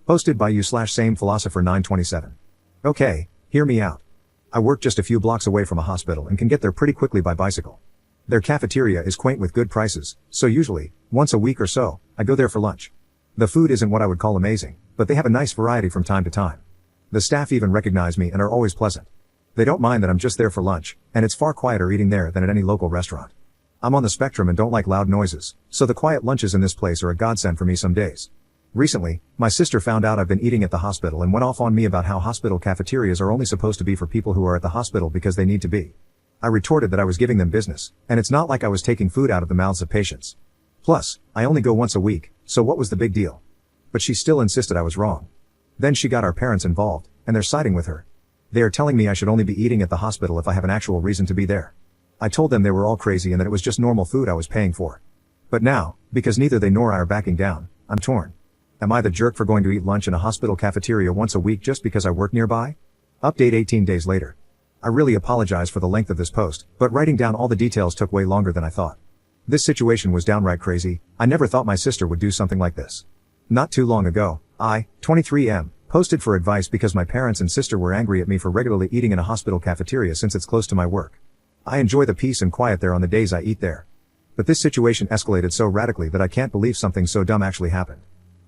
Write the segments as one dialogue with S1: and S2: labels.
S1: Posted by you/same philosopher 927. Okay, hear me out. I work just a few blocks away from a hospital and can get there pretty quickly by bicycle. Their cafeteria is quaint with good prices, so usually, once a week or so, I go there for lunch. The food isn't what I would call amazing, but they have a nice variety from time to time. The staff even recognize me and are always pleasant. They don't mind that I'm just there for lunch, and it's far quieter eating there than at any local restaurant. I'm on the spectrum and don't like loud noises, so the quiet lunches in this place are a godsend for me some days. Recently, my sister found out I've been eating at the hospital and went off on me about how hospital cafeterias are only supposed to be for people who are at the hospital because they need to be. I retorted that I was giving them business, and it's not like I was taking food out of the mouths of patients. Plus, I only go once a week, so what was the big deal? But she still insisted I was wrong. Then she got our parents involved, and they're siding with her. They are telling me I should only be eating at the hospital if I have an actual reason to be there. I told them they were all crazy and that it was just normal food I was paying for. But now, because neither they nor I are backing down, I'm torn. Am I the jerk for going to eat lunch in a hospital cafeteria once a week just because I work nearby? Update 18 days later. I really apologize for the length of this post, but writing down all the details took way longer than I thought. This situation was downright crazy. I never thought my sister would do something like this. Not too long ago, I, 23M, posted for advice because my parents and sister were angry at me for regularly eating in a hospital cafeteria since it's close to my work. I enjoy the peace and quiet there on the days I eat there. But this situation escalated so radically that I can't believe something so dumb actually happened.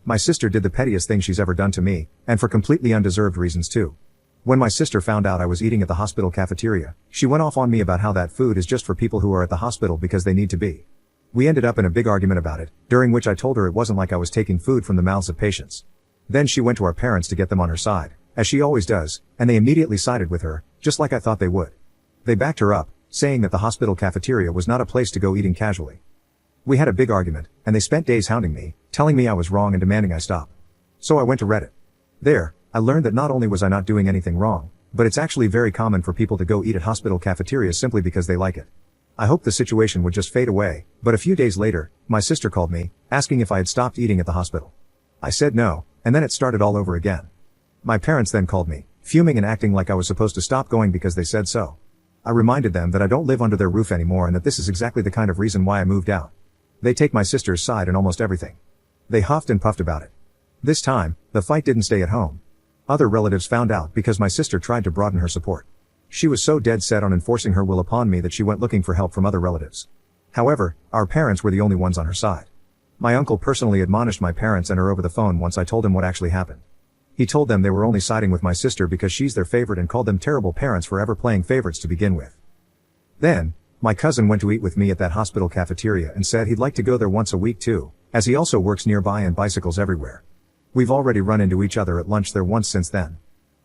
S1: My sister did the pettiest thing she's ever done to me, and for completely undeserved reasons too. When my sister found out I was eating at the hospital cafeteria, she went off on me about how that food is just for people who are at the hospital because they need to be. We ended up in a big argument about it, during which I told her it wasn't like I was taking food from the mouths of patients. Then she went to our parents to get them on her side, as she always does, and they immediately sided with her, just like I thought they would. They backed her up, saying that the hospital cafeteria was not a place to go eating casually. We had a big argument, and they spent days hounding me, telling me I was wrong and demanding I stop. So I went to Reddit. There, I learned that not only was I not doing anything wrong, but it's actually very common for people to go eat at hospital cafeterias simply because they like it. I hoped the situation would just fade away, but a few days later, my sister called me, asking if I had stopped eating at the hospital. I said no, and then it started all over again. My parents then called me, fuming and acting like I was supposed to stop going because they said so. I reminded them that I don't live under their roof anymore and that this is exactly the kind of reason why I moved out. They take my sister's side in almost everything. They huffed and puffed about it. This time, the fight didn't stay at home. Other relatives found out because my sister tried to broaden her support. She was so dead set on enforcing her will upon me that she went looking for help from other relatives. However, our parents were the only ones on her side. My uncle personally admonished my parents and her over the phone once I told him what actually happened. He told them they were only siding with my sister because she's their favorite and called them terrible parents for ever playing favorites to begin with. Then, my cousin went to eat with me at that hospital cafeteria and said he'd like to go there once a week too, as he also works nearby and bicycles everywhere. We've already run into each other at lunch there once since then.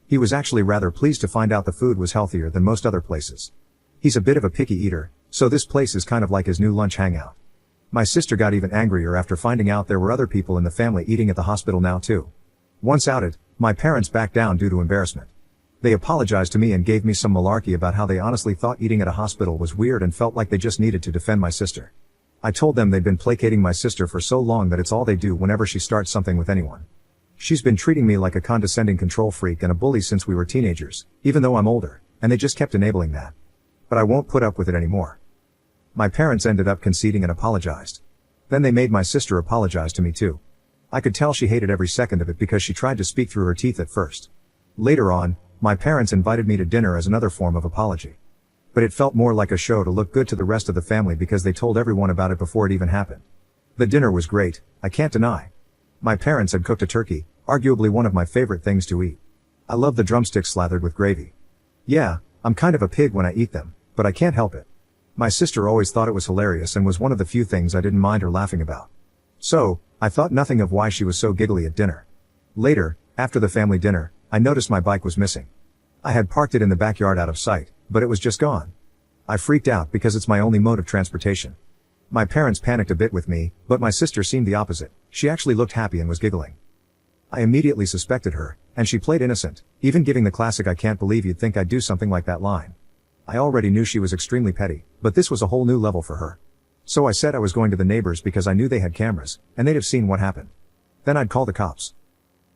S1: He was actually rather pleased to find out the food was healthier than most other places. He's a bit of a picky eater, so this place is kind of like his new lunch hangout. My sister got even angrier after finding out there were other people in the family eating at the hospital now too. Once outed, my parents backed down due to embarrassment. They apologized to me and gave me some malarkey about how they honestly thought eating at a hospital was weird and felt like they just needed to defend my sister. I told them they'd been placating my sister for so long that it's all they do whenever she starts something with anyone. She's been treating me like a condescending control freak and a bully since we were teenagers, even though I'm older, and they just kept enabling that. But I won't put up with it anymore. My parents ended up conceding and apologized. Then they made my sister apologize to me too. I could tell she hated every second of it because she tried to speak through her teeth at first. Later on, my parents invited me to dinner as another form of apology. But it felt more like a show to look good to the rest of the family because they told everyone about it before it even happened. The dinner was great, I can't deny. My parents had cooked a turkey, arguably one of my favorite things to eat. I love the drumsticks slathered with gravy. Yeah, I'm kind of a pig when I eat them, but I can't help it. My sister always thought it was hilarious and was one of the few things I didn't mind her laughing about. So, I thought nothing of why she was so giggly at dinner. Later, after the family dinner, I noticed my bike was missing. I had parked it in the backyard out of sight, but it was just gone. I freaked out because it's my only mode of transportation. My parents panicked a bit with me, but my sister seemed the opposite. She actually looked happy and was giggling. I immediately suspected her, and she played innocent, even giving the classic "I can't believe you'd think I'd do something like that" line. I already knew she was extremely petty, but this was a whole new level for her. So I said I was going to the neighbors because I knew they had cameras, and they'd have seen what happened. Then I'd call the cops.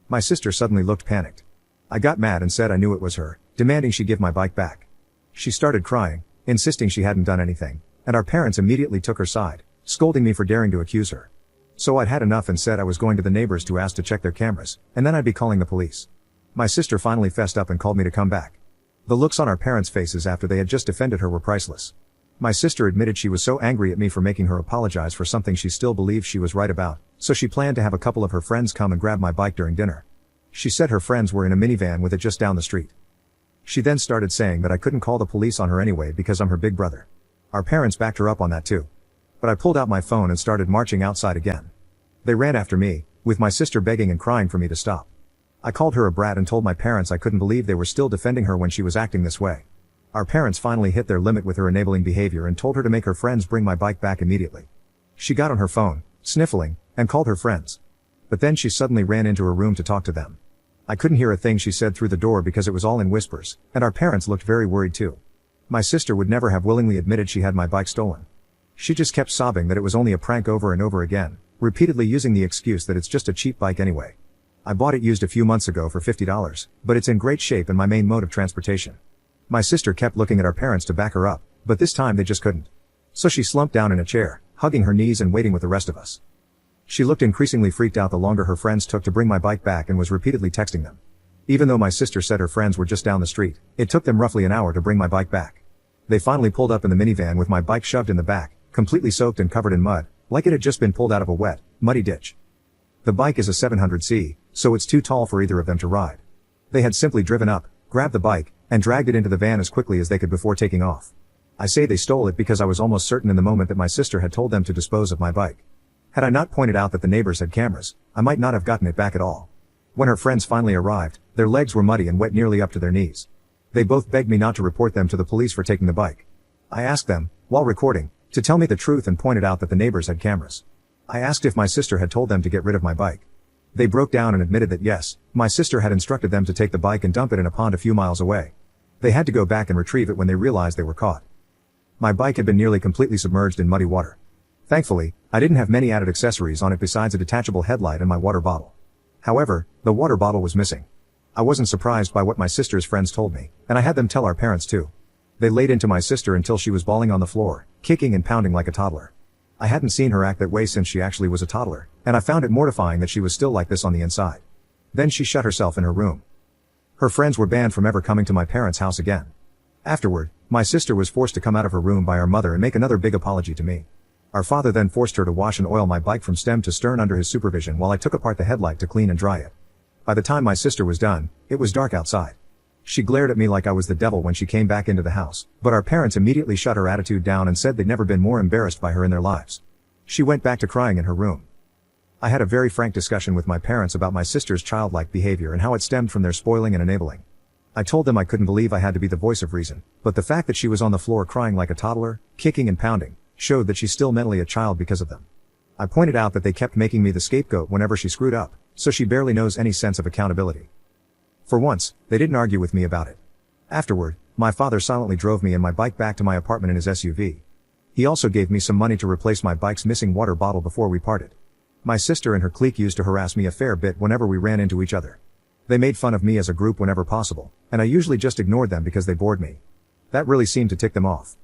S1: My sister suddenly looked panicked. I got mad and said I knew it was her, demanding she give my bike back. She started crying, insisting she hadn't done anything, and our parents immediately took her side, scolding me for daring to accuse her. So I'd had enough and said I was going to the neighbors to ask to check their cameras, and then I'd be calling the police. My sister finally fessed up and called me to come back. The looks on our parents' faces after they had just defended her were priceless. My sister admitted she was so angry at me for making her apologize for something she still believed she was right about, so she planned to have a couple of her friends come and grab my bike during dinner. She said her friends were in a minivan with it just down the street. She then started saying that I couldn't call the police on her anyway because I'm her big brother. Our parents backed her up on that too. But I pulled out my phone and started marching outside again. They ran after me, with my sister begging and crying for me to stop. I called her a brat and told my parents I couldn't believe they were still defending her when she was acting this way. Our parents finally hit their limit with her enabling behavior and told her to make her friends bring my bike back immediately. She got on her phone, sniffling, and called her friends. But then she suddenly ran into her room to talk to them. I couldn't hear a thing she said through the door because it was all in whispers, and our parents looked very worried too. My sister would never have willingly admitted she had my bike stolen. She just kept sobbing that it was only a prank over and over again, repeatedly using the excuse that it's just a cheap bike anyway. I bought it used a few months ago for $50, but it's in great shape and my main mode of transportation. My sister kept looking at our parents to back her up, but this time they just couldn't. So she slumped down in a chair, hugging her knees and waiting with the rest of us. She looked increasingly freaked out the longer her friends took to bring my bike back and was repeatedly texting them. Even though my sister said her friends were just down the street, it took them roughly an hour to bring my bike back. They finally pulled up in the minivan with my bike shoved in the back, completely soaked and covered in mud, like it had just been pulled out of a wet, muddy ditch. The bike is a 700C, so it's too tall for either of them to ride. They had simply driven up, grabbed the bike, and dragged it into the van as quickly as they could before taking off. I say they stole it because I was almost certain in the moment that my sister had told them to dispose of my bike. Had I not pointed out that the neighbors had cameras, I might not have gotten it back at all. When her friends finally arrived, their legs were muddy and wet nearly up to their knees. They both begged me not to report them to the police for taking the bike. I asked them, while recording, to tell me the truth and pointed out that the neighbors had cameras. I asked if my sister had told them to get rid of my bike. They broke down and admitted that yes, my sister had instructed them to take the bike and dump it in a pond a few miles away. They had to go back and retrieve it when they realized they were caught. My bike had been nearly completely submerged in muddy water. Thankfully, I didn't have many added accessories on it besides a detachable headlight and my water bottle. However, the water bottle was missing. I wasn't surprised by what my sister's friends told me, and I had them tell our parents too. They laid into my sister until she was bawling on the floor, kicking and pounding like a toddler. I hadn't seen her act that way since she actually was a toddler, and I found it mortifying that she was still like this on the inside. Then she shut herself in her room. Her friends were banned from ever coming to my parents' house again. Afterward, my sister was forced to come out of her room by our mother and make another big apology to me. Our father then forced her to wash and oil my bike from stem to stern under his supervision while I took apart the headlight to clean and dry it. By the time my sister was done, it was dark outside. She glared at me like I was the devil when she came back into the house, but our parents immediately shut her attitude down and said they'd never been more embarrassed by her in their lives. She went back to crying in her room. I had a very frank discussion with my parents about my sister's childlike behavior and how it stemmed from their spoiling and enabling. I told them I couldn't believe I had to be the voice of reason, but the fact that she was on the floor crying like a toddler, kicking and pounding, showed that she's still mentally a child because of them. I pointed out that they kept making me the scapegoat whenever she screwed up, so she barely knows any sense of accountability. For once, they didn't argue with me about it. Afterward, my father silently drove me and my bike back to my apartment in his SUV. He also gave me some money to replace my bike's missing water bottle before we parted. My sister and her clique used to harass me a fair bit whenever we ran into each other. They made fun of me as a group whenever possible, and I usually just ignored them because they bored me. That really seemed to tick them off.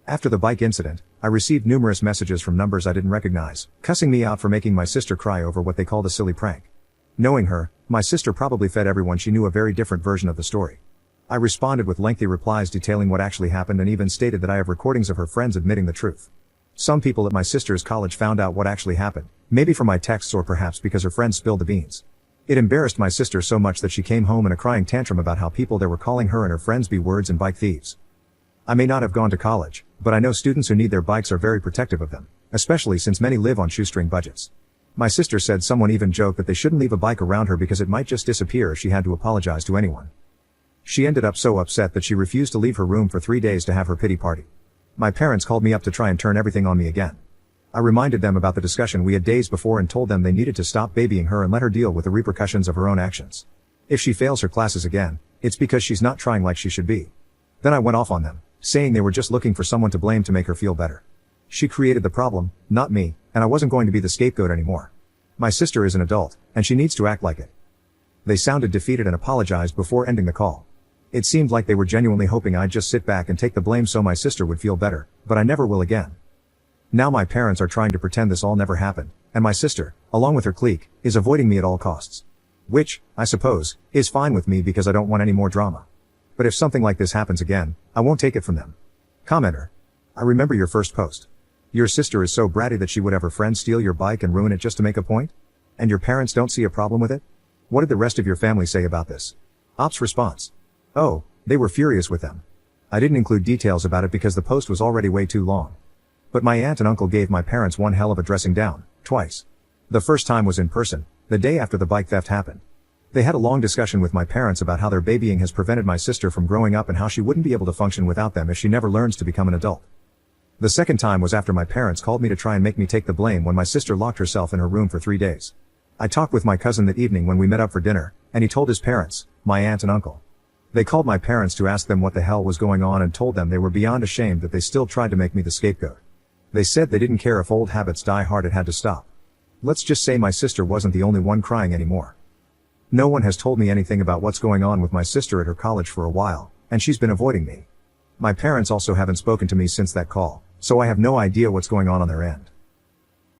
S1: After the bike incident, I received numerous messages from numbers I didn't recognize, cussing me out for making my sister cry over what they called a silly prank. Knowing her, my sister probably fed everyone she knew a very different version of the story. I responded with lengthy replies detailing what actually happened and even stated that I have recordings of her friends admitting the truth. Some people at my sister's college found out what actually happened, maybe from my texts or perhaps because her friends spilled the beans. It embarrassed my sister so much that she came home in a crying tantrum about how people there were calling her and her friends B-words and bike thieves. I may not have gone to college, but I know students who need their bikes are very protective of them, especially since many live on shoestring budgets. My sister said someone even joked that they shouldn't leave a bike around her because it might just disappear if she had to apologize to anyone. She ended up so upset that she refused to leave her room for 3 days to have her pity party. My parents called me up to try and turn everything on me again. I reminded them about the discussion we had days before and told them they needed to stop babying her and let her deal with the repercussions of her own actions. If she fails her classes again, it's because she's not trying like she should be. Then I went off on them, saying they were just looking for someone to blame to make her feel better. She created the problem, not me, and I wasn't going to be the scapegoat anymore. My sister is an adult, and she needs to act like it. They sounded defeated and apologized before ending the call. It seemed like they were genuinely hoping I'd just sit back and take the blame so my sister would feel better, but I never will again. Now my parents are trying to pretend this all never happened, And my sister, along with her clique, is avoiding me at all costs. Which, I suppose, is fine with me because I don't want any more drama. But if something like this happens again, I won't take it from them. Commenter. I remember your first post. Your sister is so bratty that she would have her friends steal your bike and ruin it just to make a point? And your parents don't see a problem with it? What did the rest of your family say about this? Ops response. Oh, they were furious with them. I didn't include details about it because the post was already way too long. But my aunt and uncle gave my parents one hell of a dressing down, twice. The first time was in person, the day after the bike theft happened. They had a long discussion with my parents about how their babying has prevented my sister from growing up and how she wouldn't be able to function without them if she never learns to become an adult. The second time was after my parents called me to try and make me take the blame when my sister locked herself in her room for 3 days. I talked with my cousin that evening when we met up for dinner, and he told his parents, my aunt and uncle. They called my parents to ask them what the hell was going on and told them they were beyond ashamed that they still tried to make me the scapegoat. They said they didn't care if old habits die hard, it had to stop. Let's just say my sister wasn't the only one crying anymore. No one has told me anything about what's going on with my sister at her college for a while, and she's been avoiding me. My parents also haven't spoken to me since that call, so I have no idea what's going on their end.